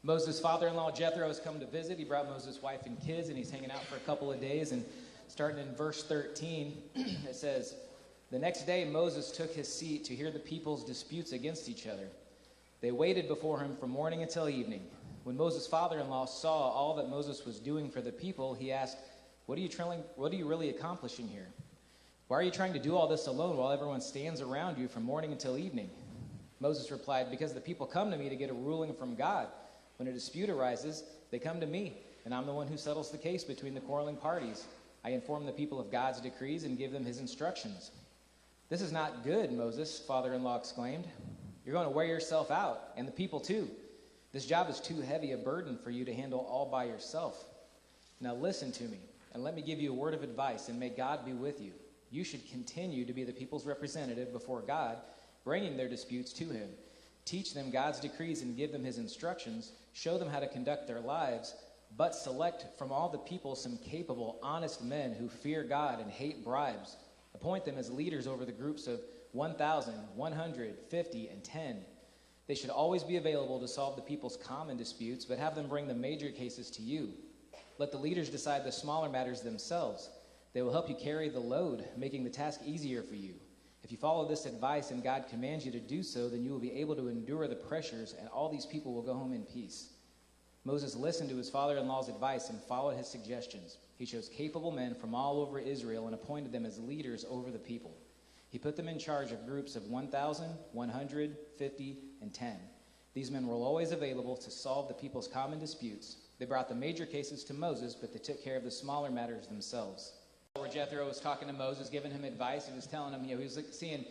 Moses' father-in-law Jethro has come to visit. He brought Moses' wife and kids, and he's hanging out for a couple of days. And starting in verse 13, it says, "The next day Moses took his seat to hear the people's disputes against each other. They waited before him from morning until evening. When Moses' father-in-law saw all that Moses was doing for the people, he asked, What are you really accomplishing here? Why are you trying to do all this alone while everyone stands around you from morning until evening?" Moses replied, "Because the people come to me to get a ruling from God. When a dispute arises, they come to me, and I'm the one who settles the case between the quarreling parties. I inform the people of God's decrees and give them his instructions." "This is not good, Moses," father-in-law exclaimed. "You're going to wear yourself out, and the people too. This job is too heavy a burden for you to handle all by yourself. Now listen to me, and let me give you a word of advice, and may God be with you. You should continue to be the people's representative before God, bringing their disputes to him. Teach them God's decrees and give them his instructions. Show them how to conduct their lives, but select from all the people some capable, honest men who fear God and hate bribes. Appoint them as leaders over the groups of 1,000, 150, and 10. They should always be available to solve the people's common disputes, but have them bring the major cases to you. Let the leaders decide the smaller matters themselves. They will help you carry the load, making the task easier for you. If you follow this advice and God commands you to do so, then you will be able to endure the pressures, and all these people will go home in peace." Moses listened to his father-in-law's advice and followed his suggestions. He chose capable men from all over Israel and appointed them as leaders over the people. He put them in charge of groups of 1,000, 150, and 10. These men were always available to solve the people's common disputes. They brought the major cases to Moses, but they took care of the smaller matters themselves. Where Jethro was talking to Moses, giving him advice, he was telling him, he was seeing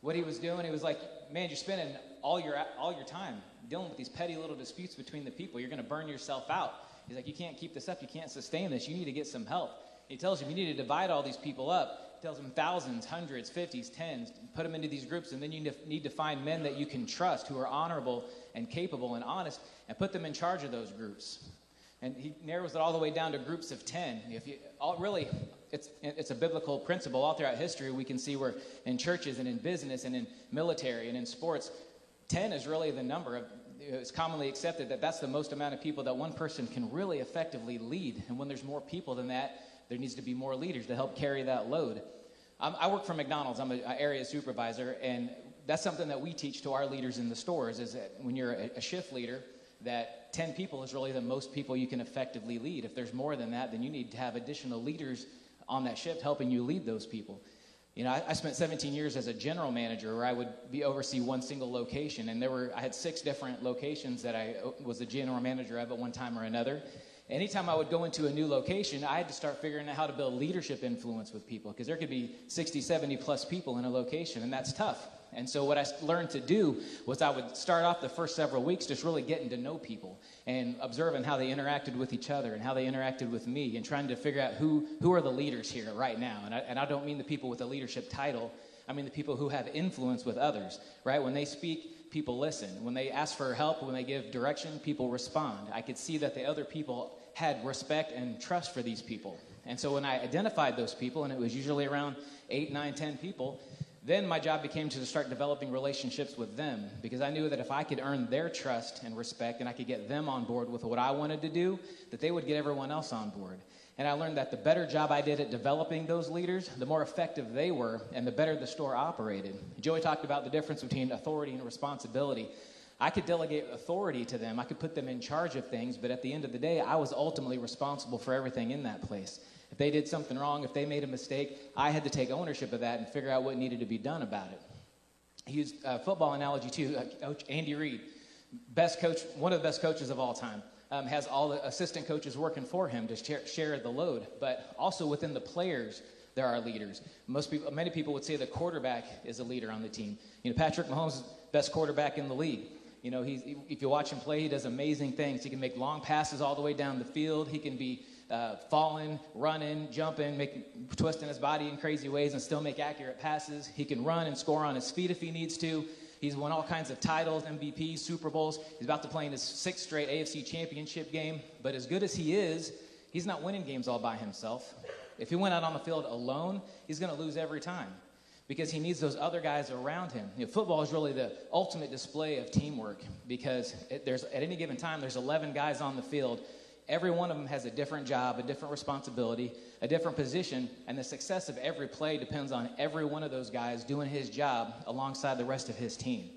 what he was doing. He was like, "Man, you're spending all your time dealing with these petty little disputes between the people. You're going to burn yourself out." He's like, "You can't keep this up. You can't sustain this. You need to get some help." He tells him, you need to divide all these people up. He tells him thousands, hundreds, 50s, 10s, put them into these groups, and then you need to find men that you can trust who are honorable and capable and honest, and put them in charge of those groups. And he narrows it all the way down to groups of 10. It's a biblical principle. All throughout history, we can see where in churches and in business and in military and in sports, 10 is really the number. It's commonly accepted that that's the most amount of people that one person can really effectively lead. And when there's more people than that, there needs to be more leaders to help carry that load. I work for McDonald's. I'm an area supervisor, and that's something that we teach to our leaders in the stores, is that when you're a shift leader, that 10 people is really the most people you can effectively lead. If there's more than that, then you need to have additional leaders on that shift helping you lead those people. I spent 17 years as a general manager, where I would oversee one single location, and I had 6 different locations that I was the general manager of at one time or another. Anytime I would go into a new location, I had to start figuring out how to build leadership influence with people, because there could be 60, 70 plus people in a location, and that's tough. And so what I learned to do was I would start off the first several weeks just really getting to know people and observing how they interacted with each other and how they interacted with me, and trying to figure out who are the leaders here right now. And I don't mean the people with a leadership title. I mean the people who have influence with others, right? When they speak, people listen. When they ask for help, when they give direction, people respond. I could see that the other people had respect and trust for these people. And so when I identified those people, and it was usually around 8, 9, 10 people, then my job became to start developing relationships with them, because I knew that if I could earn their trust and respect, and I could get them on board with what I wanted to do, that they would get everyone else on board. And I learned that the better job I did at developing those leaders, the more effective they were, and the better the store operated. Joey talked about the difference between authority and responsibility. I could delegate authority to them. I could put them in charge of things, but at the end of the day, I was ultimately responsible for everything in that place. If they did something wrong, if they made a mistake, I had to take ownership of that and figure out what needed to be done about it. He used a football analogy too. Coach Andy Reid, best coach, one of the best coaches of all time, has all the assistant coaches working for him to share the load. But also within the players, there are leaders. Many people would say the quarterback is a leader on the team. Patrick Mahomes is the best quarterback in the league. If you watch him play, he does amazing things. He can make long passes all the way down the field. He can be falling, running, jumping, twisting his body in crazy ways and still make accurate passes. He can run and score on his feet if he needs to. He's won all kinds of titles, MVPs, Super Bowls. He's about to play in his 6th straight AFC championship game. But as good as he is, he's not winning games all by himself. If he went out on the field alone, he's going to lose every time. because he needs those other guys around him. Football is really the ultimate display of teamwork, because at any given time, there's 11 guys on the field. Every one of them has a different job, a different responsibility, a different position, and the success of every play depends on every one of those guys doing his job alongside the rest of his team.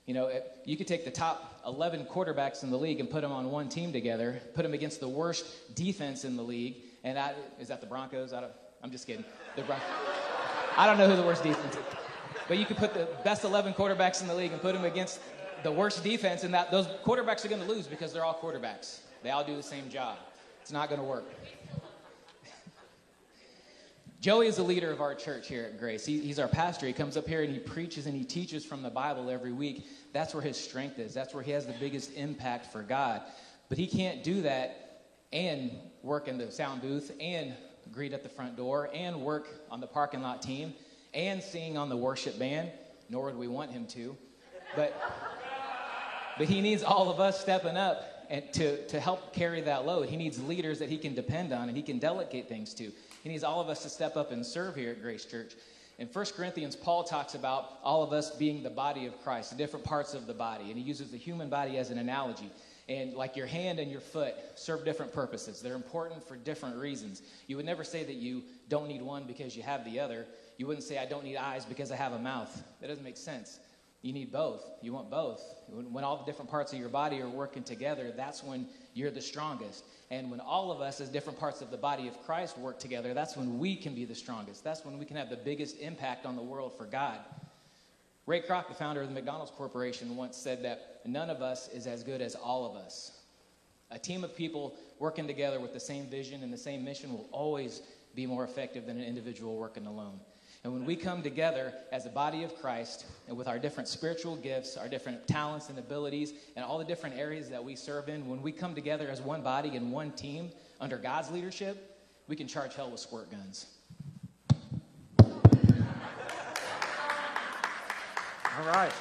You could take the top 11 quarterbacks in the league and put them on one team together, put them against the worst defense in the league, and is that the Broncos? I'm just kidding. The Broncos. I don't know who the worst defense is. But you could put the best 11 quarterbacks in the league and put them against the worst defense, and those quarterbacks are going to lose because they're all quarterbacks. They all do the same job. It's not going to work. Joey is the leader of our church here at Grace. He's our pastor. He comes up here and he preaches and he teaches from the Bible every week. That's where his strength is. That's where he has the biggest impact for God. But he can't do that and work in the sound booth and greet at the front door and work on the parking lot team and sing on the worship band, nor would we want him to. But he needs all of us stepping up and to help carry that load. He needs leaders that he can depend on and he can delegate things to. He needs all of us to step up and serve here at Grace Church. In 1 Corinthians, Paul talks about all of us being the body of Christ, the different parts of the body, and he uses the human body as an analogy. And like your hand and your foot serve different purposes. They're important for different reasons. You would never say that you don't need one because you have the other. You wouldn't say, I don't need eyes because I have a mouth. That doesn't make sense. You need both. You want both. When all the different parts of your body are working together, that's when you're the strongest. And when all of us as different parts of the body of Christ work together, that's when we can be the strongest. That's when we can have the biggest impact on the world for God. Ray Kroc, the founder of the McDonald's Corporation, once said that none of us is as good as all of us. A team of people working together with the same vision and the same mission will always be more effective than an individual working alone. And when we come together as a body of Christ and with our different spiritual gifts, our different talents and abilities, and all the different areas that we serve in, when we come together as one body and one team under God's leadership, we can charge hell with squirt guns. All right.